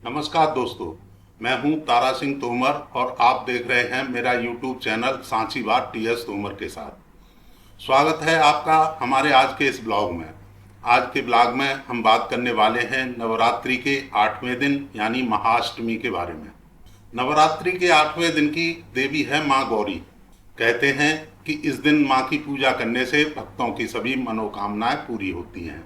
नमस्कार दोस्तों, मैं हूं तारा सिंह तोमर और आप देख रहे हैं मेरा YouTube चैनल सांची बात TS तोमर के साथ। स्वागत है आपका हमारे आज के इस ब्लॉग में। आज के ब्लॉग में हम बात करने वाले हैं नवरात्रि के 8वें दिन यानी महाअष्टमी के बारे में। नवरात्रि के 8वें दिन की देवी है माँ गौरी। कहते हैं कि इस दिन माँ की पूजा करने से भक्तों की सभी मनोकामनाएं पूरी होती हैं।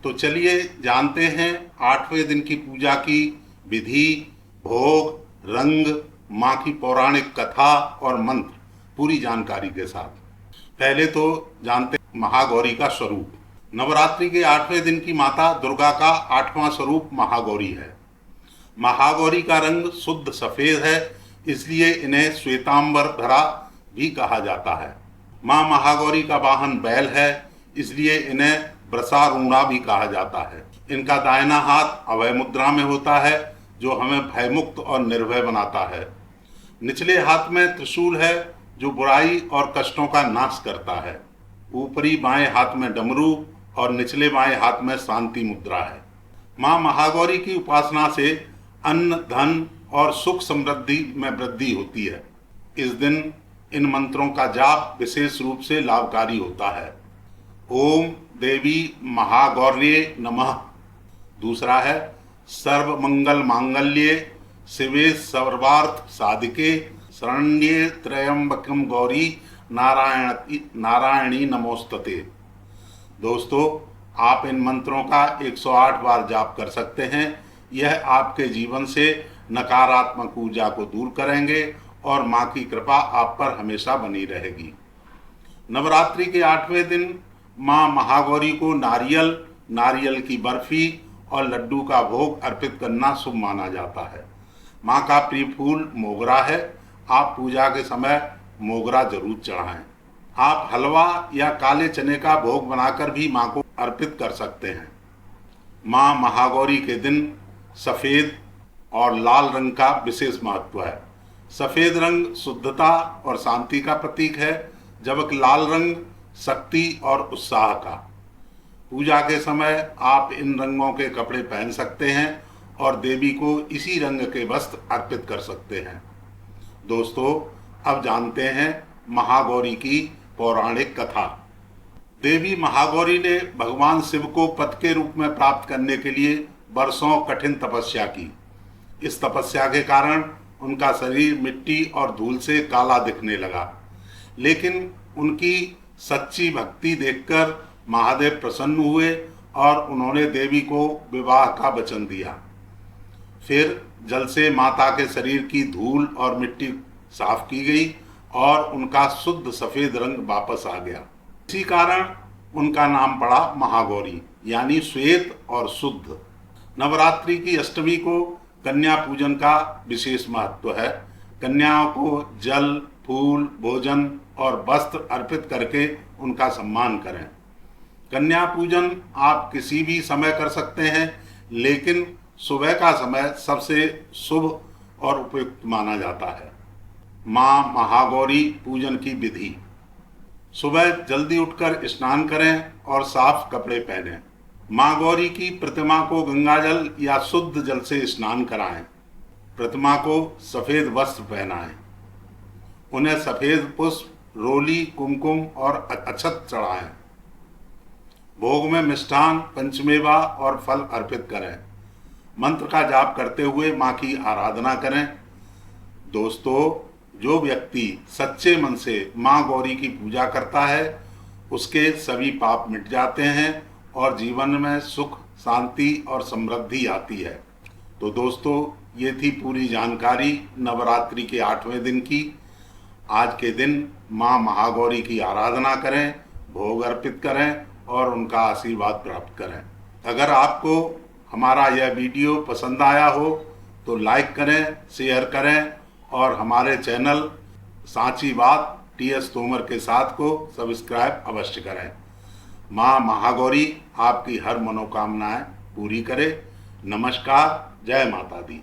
तो चलिए जानते हैं 8वें दिन की पूजा की विधि, भोग, रंग, माँ की पौराणिक कथा और मंत्र पूरी जानकारी के साथ। पहले तो जानते हैं महागौरी का स्वरूप। नवरात्रि के 8वें दिन की माता दुर्गा का 8वां स्वरूप महागौरी है। महागौरी का रंग शुद्ध सफेद है, इसलिए इन्हें श्वेतांबर धरा भी कहा जाता है। माँ महागौरी का वाहन बैल है, इसलिए इन्हें वृषारूढ़ा भी कहा जाता है। इनका दाहिना हाथ अभय मुद्रा में होता है, जो हमें भयमुक्त और निर्भय बनाता है। निचले हाथ में त्रिशूल है, जो बुराई और कष्टों का नाश करता है। ऊपरी बाएं हाथ में डमरू और निचले बाएं हाथ में शांति मुद्रा है। माँ महागौरी की उपासना से अन्न, धन और सुख समृद्धि में वृद्धि होती है। इस दिन इन मंत्रों का जाप विशेष रूप से लाभकारी होता है। ओम देवी महागौर्ये नमः। दूसरा है सर्व मंगल मांगल्ये शिवे सर्वार्थ साधिके शरण्ये त्र्यंबकम गौरी नारायणी नमोस्तते। दोस्तों, आप इन मंत्रों का 108 बार जाप कर सकते हैं। यह आपके जीवन से नकारात्मक ऊर्जा को दूर करेंगे और माँ की कृपा आप पर हमेशा बनी रहेगी। नवरात्रि के 8वें दिन माँ महागौरी को नारियल की बर्फी और लड्डू का भोग अर्पित करना शुभ माना जाता है। माँ का प्रिय फूल मोगरा है। आप पूजा के समय मोगरा जरूर चढ़ाएं। आप हलवा या काले चने का भोग बनाकर भी माँ को अर्पित कर सकते हैं। माँ महागौरी के दिन सफ़ेद और लाल रंग का विशेष महत्व है। सफ़ेद रंग शुद्धता और शांति का प्रतीक है, जबकि लाल रंग शक्ति और उत्साह का। पूजा के समय आप इन रंगों के कपड़े पहन सकते हैं और देवी को इसी रंग के वस्त्र अर्पित कर सकते हैं। दोस्तों, अब जानते हैं महागौरी की पौराणिक कथा। देवी महागौरी ने भगवान शिव को पति के रूप में प्राप्त करने के लिए वर्षों कठिन तपस्या की। इस तपस्या के कारण उनका शरीर मिट्टी और धूल से काला दिखने लगा, लेकिन उनकी सच्ची भक्ति देखकर महादेव प्रसन्न हुए और उन्होंने देवी को विवाह का वचन दिया। फिर जल से माता के शरीर की धूल और मिट्टी साफ की गई और उनका शुद्ध सफ़ेद रंग वापस आ गया। इसी कारण उनका नाम पड़ा महागौरी, यानी श्वेत और शुद्ध। नवरात्रि की अष्टमी को कन्या पूजन का विशेष महत्व है। कन्याओं को जल, फूल, भोजन और वस्त्र अर्पित करके उनका सम्मान करें। कन्या पूजन आप किसी भी समय कर सकते हैं, लेकिन सुबह का समय सबसे शुभ और उपयुक्त माना जाता है। माँ महागौरी पूजन की विधि। सुबह जल्दी उठकर स्नान करें और साफ कपड़े पहनें। माँ गौरी की प्रतिमा को गंगाजल या शुद्ध जल से स्नान कराएं। प्रतिमा को सफ़ेद वस्त्र पहनाएं। उन्हें सफ़ेद पुष्प, रोली, कुमकुम और अक्षत चढ़ाएं। भोग में मिष्ठान, पंचमेवा और फल अर्पित करें। मंत्र का जाप करते हुए माँ की आराधना करें। दोस्तों, जो व्यक्ति सच्चे मन से माँ गौरी की पूजा करता है, उसके सभी पाप मिट जाते हैं और जीवन में सुख, शांति और समृद्धि आती है। तो दोस्तों, ये थी पूरी जानकारी नवरात्रि के 8वें दिन की। आज के दिन माँ महागौरी की आराधना करें, भोग अर्पित करें और उनका आशीर्वाद प्राप्त करें। अगर आपको हमारा यह वीडियो पसंद आया हो तो लाइक करें, शेयर करें और हमारे चैनल सांची बात TS तोमर के साथ को सब्सक्राइब अवश्य करें। माँ महागौरी आपकी हर मनोकामनाएं पूरी करे। नमस्कार, जय माता दी।